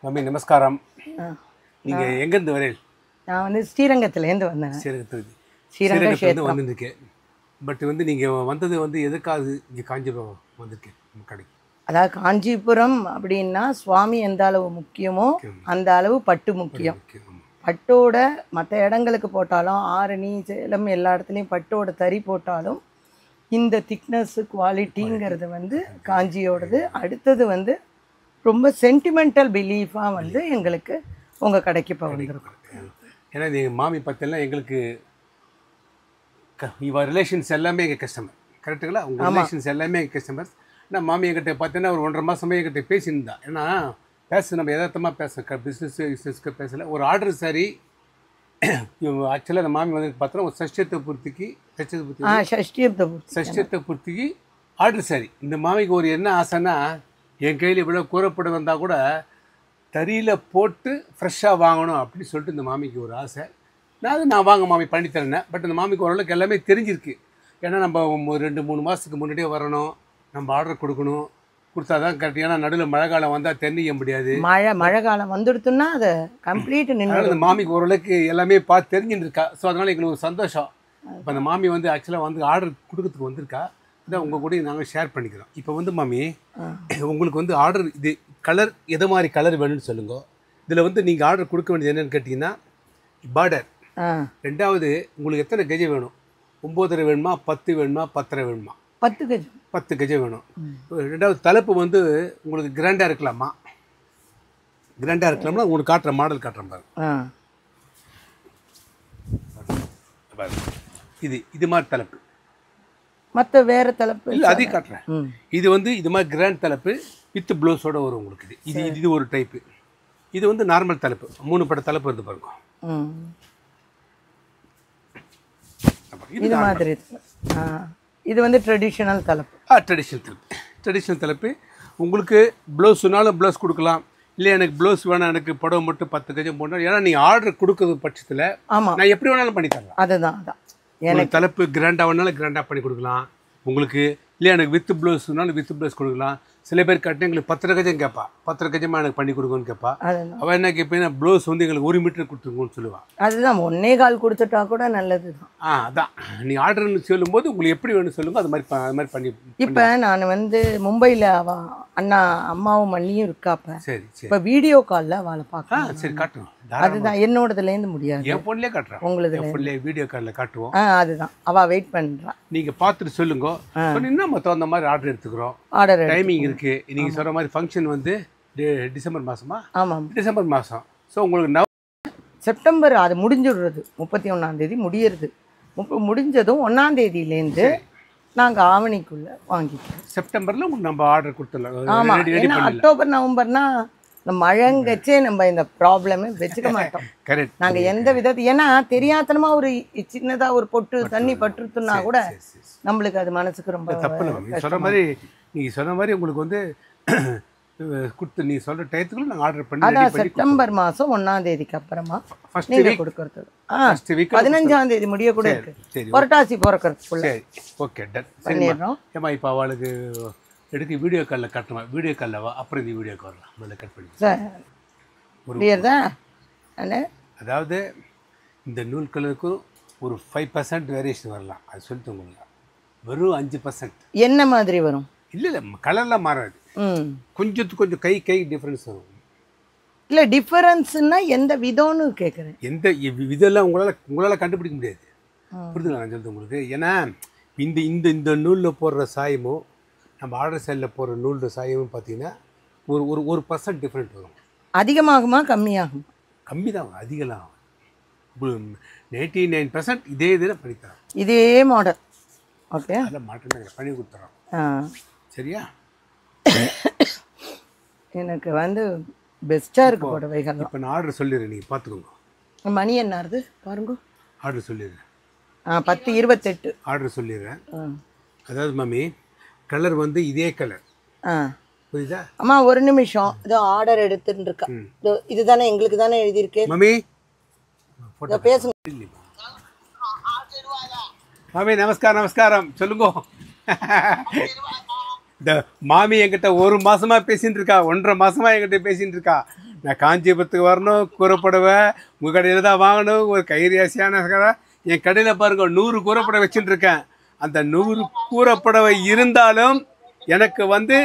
Mummy நமஸ்காரம். ஆ, நீங்கள் எங்கேருந்து வரீங்க? நான் வந்து ஸ்ரீரங்கத்துலேருந்து வந்தேன். ஸ்ரீரங்கத்துலேருந்து வந்துருக்கேன். பட் வந்து நீங்கள் வந்தது வந்து எதுக்காக இங்கே காஞ்சிபுரம் வந்திருக்கேன் நம்ம கடைக்கு? அதாவது காஞ்சிபுரம் அப்படின்னா சுவாமி எந்த அளவு முக்கியமோ அந்த அளவு பட்டு முக்கியம். பட்டோட மற்ற இடங்களுக்கு போட்டாலும் ஆரணி சேலம் எல்லா இடத்துலையும் பட்டோட தறி போட்டாலும் இந்த திக்னஸ்ஸு குவாலிட்டிங்கிறது வந்து காஞ்சியோடது. அடுத்தது வந்து ரொம்ப சென்டிமெண்டல் பிலீஃபாக வந்து எங்களுக்கு உங்கள் கடைக்கு இப்போ வந்துருக்கோம். ஏன்னா நீங்கள் மாமி பார்த்தெல்லாம் எங்களுக்கு இவ ரிலேஷன்ஸ் எல்லாமே எங்கள் கஸ்டமர், கரெக்டுங்களா? உங்கள் ரிலேஷன்ஸ் எல்லாமே எங்கள் கஸ்டமர்ஸ். நான் மாமி என்கிட்ட பார்த்தீங்கன்னா ஒரு 1.5 மாதமே என்கிட்ட பேசியிருந்தா. ஏன்னா நம்ம யதார்த்தமாக பிஸ்னஸ்க்கு பேசலை. ஒரு ஆர்டர் சாரி ஆக்சுவலாக அந்த மாமி வந்து பார்த்தோன்னா ஒரு சஷ்டியத்தை பூர்த்திக்கு ஆர்டர் சாரி. இந்த மாமிக்கு ஒரு என்ன ஆசைன்னா, என் கையில் இவ்வளோ கூறப்பட வந்தால் கூட தறியில் போட்டு ஃப்ரெஷ்ஷாக வாங்கணும் அப்படின்னு சொல்லிட்டு இந்த மாமிக்கு ஒரு ஆசை. நான் வாங்க மாமி பண்ணித்தரேன். பட் இந்த மாமிக்கு ஓரளவுக்கு எல்லாமே தெரிஞ்சிருக்கு. ஏன்னா நம்ம 2-3 மாதத்துக்கு முன்னாடியே வரணும், நம்ம ஆர்டர் கொடுக்கணும், கொடுத்தா தான் கரெக்ட். ஏன்னா நடுவில் மழை காலம் வந்தால் தென்னிக்க முடியாது. மழை காலம் வந்துடுத்துன்னா அதை கம்ப்ளீட் நின்று அந்த மாமிக்கு ஓரளவுக்கு எல்லாமே பார்த்து தெரிஞ்சுட்டு இருக்கா. ஸோ அதனால் எங்களுக்கு ஒரு சந்தோஷம். இப்போ அந்த மாமி வந்து ஆக்சுவலாக வந்து ஆர்டர் கொடுக்கறதுக்கு வந்திருக்கா. இதான் உங்கள் கூட நாங்கள் ஷேர் பண்ணிக்கிறோம். இப்போ வந்து மாமி உங்களுக்கு வந்து ஆர்டர் இது கலர் எது மாதிரி கலர் வேணும்னு சொல்லுங்க. இதில் வந்து நீங்கள் ஆர்டர் கொடுக்க வேண்டியது என்னென்னு கேட்டிங்கன்னா பார்டர். ரெண்டாவது உங்களுக்கு எத்தனை கஜம் வேணும்? 9.5 வேணுமா, 10 வேணுமா, 10.5 வேணுமா? 10 கஜம் வேணும். ரெண்டாவது தலைப்பு வந்து உங்களுக்கு கிராண்டாக இருக்கலாமா? கிராண்டாக இருக்கலாம்னா உங்களுக்கு காட்டுற மாடல் காட்டுறேன் பாருங்க. இது மாதிரி தலைப்பு. மற்ற வேறு தலைப்பு இல்லை அதையும் காட்டுறேன். இது வந்து இது மாதிரி கிராண்ட் தலைப்பு வித் ப்ளவுஸோட வரும் உங்களுக்கு. இது ஒரு டைப்பு. இது வந்து நார்மல் தலைப்பு. 3 பட தலைப்பு இருந்து பாருங்க. இது மாதிரி இது வந்து ட்ரெடிஷ்னல் தலைப்பு. ட்ரெடிஷ்னல் தலைப்பு. உங்களுக்கு ப்ளவுஸ்னாலும் ப்ளவுஸ் கொடுக்கலாம். இல்லை எனக்கு ப்ளவுஸ் வேணாம், எனக்கு புடவை மட்டும் 10 கஜம் போடணும். ஏன்னா நீங்கள் ஆர்டர் கொடுக்குறது பட்சத்தில் நான் எப்படி வேணாலும் பண்ணி தரலாம். அதுதான் எனக்கு தலைப்பு கிராண்டாக வேணாலும் கிராண்டாக பண்ணி கொடுக்கலாம் உங்களுக்கு. இல்லை எனக்கு வித் ப்ளவுஸ்னாலும் வித் ப்ளவுஸ் கொடுக்கலாம். சில பேர் கட்டினா எங்களுக்கு 10 கஜம் கேட்பா, 10 கஜமாக எனக்கு பண்ணி கொடுங்கன்னு கேட்பா. அவள் என்ன கேட்பேன்னா ப்ளவுஸ் வந்து எங்களுக்கு 1 மீட்டர் கொடுத்துருங்கன்னு சொல்லுவாள். அதுதான் 1.25 கொடுத்துட்டா கூட நல்லது தான். அதான் நீ ஆர்டர்னு சொல்லும்போது உங்களுக்கு எப்படி வேணும்னு சொல்லுங்க. அது மாதிரி பண்ணி. இப்போ நான் வந்து மும்பையில் அம்மாவும் மண்ணியும் இருக்காப்ப. சரி இப்போ வீடியோ காலில் அவளை பார்க்கலாம். சரி காட்டுறோம். அதுதான் என்னோடதுலேருந்து முடியாது. என் ஃபோன்லேயே காட்டுறேன். உங்களுக்கு வீடியோ காலில் காட்டுவோம். அதுதான் அவள் வெயிட் பண்ணுறான். நீங்கள் பார்த்துட்டு சொல்லுங்க. சொன்னீங்கன்னா மொத்தம் அந்த மாதிரி ஆர்டர் எடுத்துக்கிறோம். டைமிங் இருக்குது. நீங்கள் சொல்கிற மாதிரி ஃபங்க்ஷன் வந்து டிசம்பர் மாதமா? ஆமாம், டிசம்பர் மாதம். ஸோ உங்களுக்கு செப்டம்பர் அது முடிஞ்சுடுறது 31ஆம் தேதி முடியறது. முடிஞ்சதும் 1ஆம் தேதியிலேருந்து நாங்கள் ஆவணிக்குள்ளே வாங்கிக்கிறோம். செப்டம்பரில் உங்களுக்கு நம்ம ஆர்டர் கொடுத்துடலாம். ஆமாம், ஏன்னா அக்டோபர் நவம்பர்னா இந்த மழைங்கச்சே நம்ம இந்த ப்ராப்ளமே வச்சுக்க மாட்டோம். கரெக்ட். நாங்கள் எந்த விதத்து ஏன்னா தெரியாதனமாக ஒரு சின்னதாக ஒரு பொட்டு தண்ணி பட்டுருத்துன்னா கூட நம்மளுக்கு அது மனசுக்கு ரொம்ப தப்பு இல்லை. நீங்கள் சொன்ன மாதிரி உங்களுக்கு வந்து கொடுத்து நீ சொல்கிற டயத்துக்குள்ள நாங்கள் ஆர்டர் பண்ணி அதான் செப்டம்பர் மாதம் 1ஆம் தேதிக்கு அப்புறமா நீங்கள் கொடுக்கறது. 15ஆம் தேதி முடிய கூட இருக்கு. புரட்டாசி பிறக்கிறதுக்குள்ள. சரி, ஓகே, டன் பண்ணிடுறோம். ஏமா இப்போ அவளுக்கு எடுக்க வீடியோ காலில் காட்டணுமா? வீடியோ காலில் வா, அப்புறம் இந்த வீடியோக்கு வரலாம். முதல்ல கட் பண்ணி சார். அதாவது இந்த நூல் கலருக்கும் ஒரு 5% வேரியேஷன் வரலாம். அது சொல்லிட்டு உங்களுக்கு வெறும் 5%. என்ன மாதிரி வரும்? இல்லை கலர்லாம் மாறாது. கொஞ்சம் கை டிஃப்ரென்ஸ் வரும். இல்லை டிஃபரன்ஸ்னா எந்த விதம்னு கேட்குறேன். எந்த இதெல்லாம் உங்களால் கண்டுபிடிக்க முடியாது. புரிதுங்களா நான் சொல்றது உங்களுக்கு? ஏன்னா இந்த நூலில் போடுற சாயமும் நம்ம ஆர்டர் சைடில் போடுற நூலோட சாயமும் பார்த்தீங்கன்னா ஒரு % டிஃப்ரெண்ட் வரும். அதிகமாகுமா கம்மியாகும்? கம்மி தான், அதிகலாம். 99% இதே இதில் பண்ணித்தரோம். இதே மாடல். ஓகே, அதில் மாற்றம் பண்ணி கொடுத்துறோம். சரியா? எனக்கு வந்து பெஸ்ட்டாக இருக்கு புடவைகள். இப்போ நான் ஆர்டர் சொல்லிடுறேன், நீங்கள் பார்த்துக்கோங்க. மணி என்ன ஆகுது பாருங்க. ஆர்டர் சொல்லிடுறேன். 10:28 ஆர்டர் சொல்லிடுறேன். அதாவது மாமி கலர் வந்து இதே கலர். புரியுதா? அம்மா ஒரு நிமிஷம், இதோ ஆர்டர் எடுத்துட்டு இருக்கா. இதுதானே எங்களுக்கு தானே எழுதியிருக்கேன். மாமி பேசுங்க. மாமி நமஸ்காரம் சொல்லுங்க. இந்த மாமி என்கிட்ட 1 மாசமா பேசிட்டு இருக்கா, 1.5 மாசமா என்கிட்ட பேசிட்டு இருக்கா. நான் காஞ்சிபுரத்துக்கு வரணும், கூரைப்புடவை உங்கள் கடையில் தான் வாங்கணும். ஒரு கைரியாசியான கடை. என் கடையில் பாருங்க 100 கூரைப்புடவை வச்சுட்டு இருக்கேன். அந்த 100 கூரைப்புடவை இருந்தாலும் எனக்கு வந்து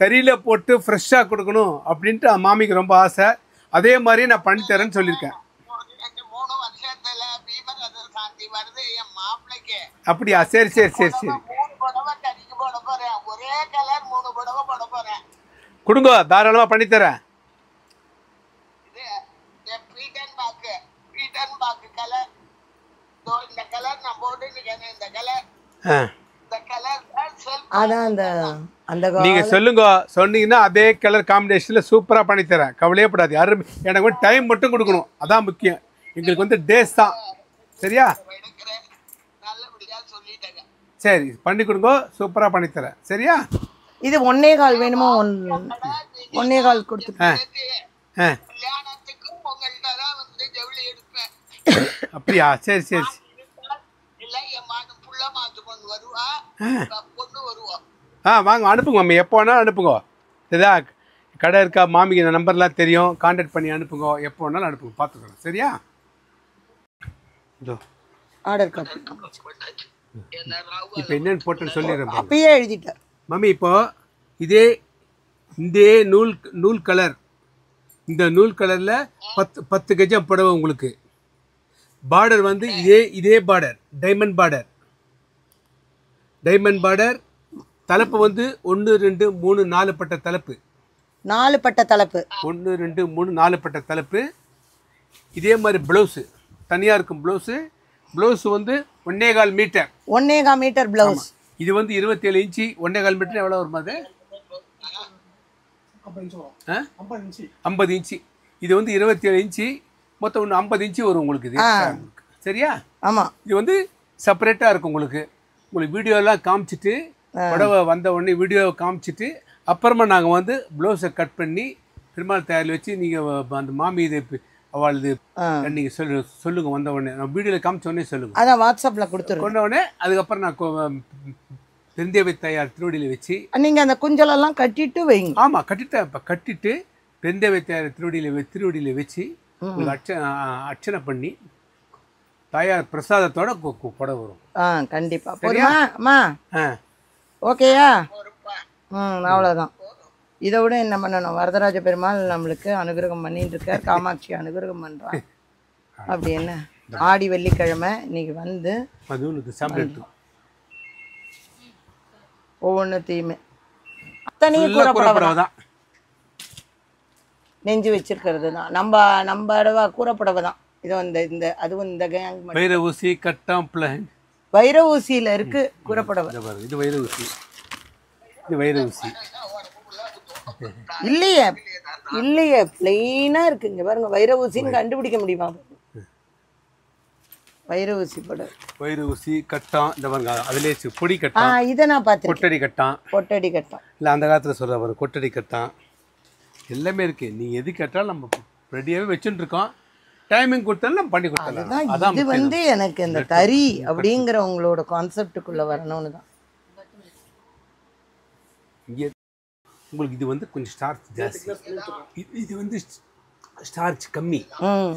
தறியில் போட்டு ஃப்ரெஷ்ஷாக கொடுக்கணும் அப்படின்ட்டு மாமிக்கு ரொம்ப ஆசை. அதே மாதிரி நான் பண்ணித்தரேன்னு சொல்லியிருக்கேன். அப்படியா? சரி சரி சரி சரி கொடுங்க, தாராளமாக பண்ணித்தரேன். அதான் அந்த நீங்க சொல்லுங்க, சொன்னீங்கன்னா அதே கலர் காம்பினேஷன்ல சூப்பரா பண்ணி தரேன். கவலையே படாது. யாரும் எனக்கு வந்து டைம் மட்டும் கொடுக்கணும், அதான் முக்கியம். எங்களுக்கு வந்து டேஸ் தான். சரியா? சரி, பண்ணி கொடுங்க, சூப்பரா பண்ணி தரேன். சரியா? இது 1.25 வேணுமா? 1.25 கொடுத்துட்டு. அப்படியா? சரி சரி. வாங்க, அனுப்புங்க மாமி, எப்போ வேணாலும் அனுப்புங்க. சரியா? கடை இருக்கா, மாமிக்கு இந்த நம்பர்லாம் தெரியும், கான்டாக்ட் பண்ணி அனுப்புங்க. எப்போ வேணாலும் அனுப்புங்க, பார்த்துக்கலாம். சரியா? இதோ ஆர்டர் காப்பி இப்போ என்னன்னு போட்டுன்னு சொல்லிடுறேன். அப்பயே எழுதிட்டேன் மாமி. இப்போ இந்த நூல் கலர், இந்த நூல் கலரில் 10 கஜம் புடவை உங்களுக்கு. பார்டர் வந்து இதே பார்டர், டைமண்ட் பார்டர். தலைப்பு வந்து 1 2 3 4 பட்ட தலைப்பு. 4 பட்ட தலைப்பு. 1 2 3 4 பட்ட தலைப்பு. இதே மாதிரி ப்ளவுஸு தனியாக இருக்கும். ப்ளவுஸு வந்து 1.25 மீட்டர். 1.25 metre blouse. இது வந்து 27 இன்ச்சு. 1.25 மீட்டர் எவ்வளோ வருமா? அது 50 இன்ச்சு. இது வந்து 27 இன்ச்சு. மொத்தம் ஒன்று 50 இன்ச்சு வரும் உங்களுக்கு. இது சரியா? ஆமாம். இது வந்து செப்பரேட்டாக இருக்கும் உங்களுக்கு. வீடியோலாம் காமிச்சிட்டு, புடவை வந்த உடனே வீடியோவை காமிச்சிட்டு, அப்புறமா நாங்கள் வந்து ப்ளவுஸை கட் பண்ணி பெருமாள் தயாரில் வச்சு நீங்கள் அந்த மாமி இது அவள் இது நீங்கள் சொல்லுங்க. வந்த உடனே நான் வீடியோவில் காமிச்ச உடனே சொல்லுங்கள். அதான் வாட்ஸ்அப்பில் கொடுத்துருக்கோம். கொண்ட உடனே அதுக்கப்புறம் நான் பெருந்தேவை தயார் திருவடியில் வச்சு நீங்கள் அந்த குஞ்சலெல்லாம் கட்டிட்டு வைங்க. ஆமாம், கட்டிட்டு பெருந்தேவை தயார் திருவடியில் வச்சு உங்களுக்கு அர்ச்சனை பண்ணி தாயார் பிரசாதத்தோட புடவை வரும். கண்டிப்பாக. போதுமா அம்மா? ஓகேயா? அவ்வளோதான். இதை விட என்ன பண்ணணும்? வரதராஜ பெருமாள் நம்மளுக்கு அனுகிரகம் பண்ணிட்டு இருக்கார், காமாட்சி அனுகிரகம் பண்ணுறான். அப்படி என்ன ஆடி வெள்ளிக்கிழமை இன்னைக்கு வந்து ஒவ்வொன்றுத்தையுமே அத்தனையும் கூறப்படவை தான் நெஞ்சு வச்சிருக்கிறது தான். நம்ம கூறப்படவை தான். இது இந்த அதுவும் இந்த கேங் வைர ஊசி கட்டம் பிளான் வைர ஊசியில் இருக்கு கூறப்படவை. இது வைர ஊசி. இது வைர ஊசி இல்லையே பிளெயினாக இருக்குங்க. பாருங்க, வைர ஊசின்னு கண்டுபிடிக்க முடியுமா? வைர ஊசி படம், வைர ஊசி கட்டம். இந்த பாருங்க, அதுலேயே பொடி கட்டம். இதை நான் பார்த்து கொட்டடி கட்டம் இல்லை, அந்த காலத்தில் சொல்கிற பாருங்க, கொட்டடி கட்டம் எல்லாமே இருக்கு. நீங்கள் எது கேட்டாலும் நம்ம ரெடியாகவே வச்சுட்டு இருக்கோம். டைமிங் கொடுத்தாலும் நம்ம பண்ணி கொடுத்தாலும். அதான் இது வந்து எனக்கு இந்த தறி அப்படிங்கிற உங்களோட கான்செப்டுக்குள்ளே வரணும்னு தான். இங்கே உங்களுக்கு இது வந்து கொஞ்சம் ஸ்டார்ச் ஜாஸ்தி. இது வந்து ஸ்டார்ச் கம்மி.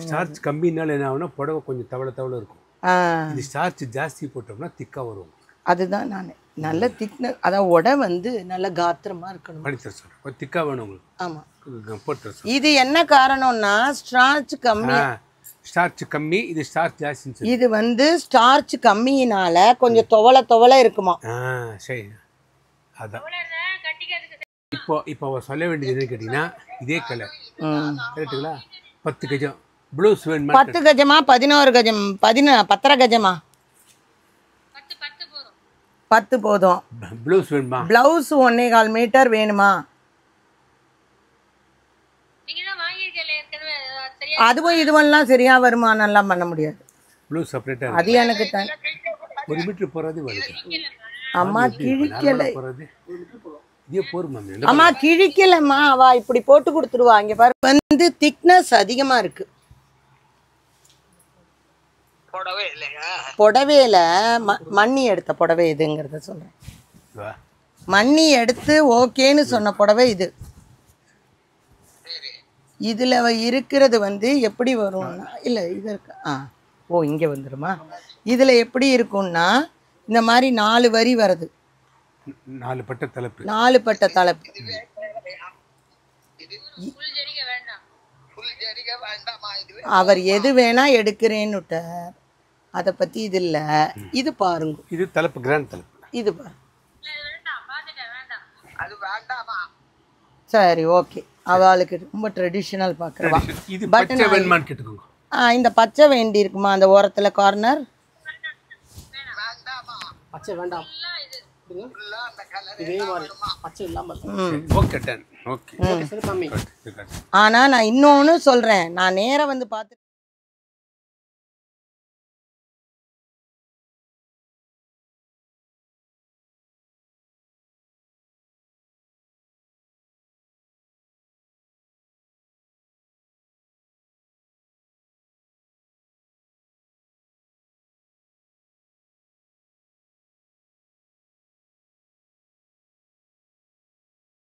ஸ்டார்ச் கம்மினால என்ன ஆகுனா புடவை கொஞ்சம் தவளை இருக்கும். இது ஸ்டார்ச் ஜாஸ்தி போட்டோம்னா திக்காக வரும். அதுதான் நான் நல்ல திக்ன, அதான் உடை வந்து நல்ல காத்திரமாக இருக்கணும். படித்த சொல்கிறேன், கொஞ்சம் திக்காக வேணும் உங்களுக்கு. ஆமாம், போட்டு. இது என்ன காரணம்னா ஸ்டார்ச் கம்மி. ஸ்டார்ச் கம்மி, இது ஸ்டார்ச் ஜாஸ்தி. இது வந்து ஸ்டார்ச் கம்மியினால கொஞ்சம் துவளை இருக்குமா. சரி, அதான் இப்போ சொல்ல வேண்டியது எதுன்னு கேட்டிங்கன்னா, இதே கலர் கரெக்டுங்களா? 10 கஜம் ப்ளவுஸ் வேணுமா? 10 கஜமா 11 கஜம் 10 கஜமா? 10 போதும். ப்ளவுஸ் வேணுமா? ப்ளவுஸ் 1.25 மீட்டர் வேணுமா? அதுவும் இதுவெல்லாம் சரியா வருமானம்லாம் பண்ண முடியாது. ப்ளவுஸ் செப்பரேட்டா அது எனக்கு 1 மீட்டர் போறது வருது. அம்மா கிழிக்கல போறது இதே போர் மாமி. அம்மா கிழிக்கலம்மா, அவ இப்படி போட்டு கொடுத்துருவா. இங்க பாரு, வந்து திக்னஸ் அதிகமா இருக்கு. புடவையில மண்ணி எடுத்த புடவை இதுங்கிறத சொல்றேன். மண்ணி எடுத்து ஓகேன்னு சொன்ன புடவை இது. இதில் இருக்கிறது வந்து எப்படி வரும்னா இல்லை இது இருக்கு ஓ இங்கே வந்துடுமா. இதில் எப்படி இருக்கும்னா இந்த மாதிரி 4 வரி வருது, 4 பட்ட தலைப்பு, 4 பட்ட தலைப்பு. அவர் எது வேணா எடுக்கிறேன்னுட்டார், அதை பற்றி இது இல்லை. இது பாருங்க, இது தலைப்பு கிராண்ட் தலைப்பு. இது பாருங்க. சரி ஓகே, அவளுக்கு ரொம்ப ட்ரெடிஷ்னல் பார்க்குறவா. இது பச்சை வேணுமான்னு கேட்டுக்கோங்க. இந்த பச்சை வேண்டி இருக்குமா அந்த ஓரத்தில் கார்னர்? பச்சை வேண்டாம், இதே மாதிரி பச்சை இல்லாமல். Okay done, okay. ஆனால் நான் இன்னொன்று சொல்கிறேன், நான் நேராக வந்து பார்த்து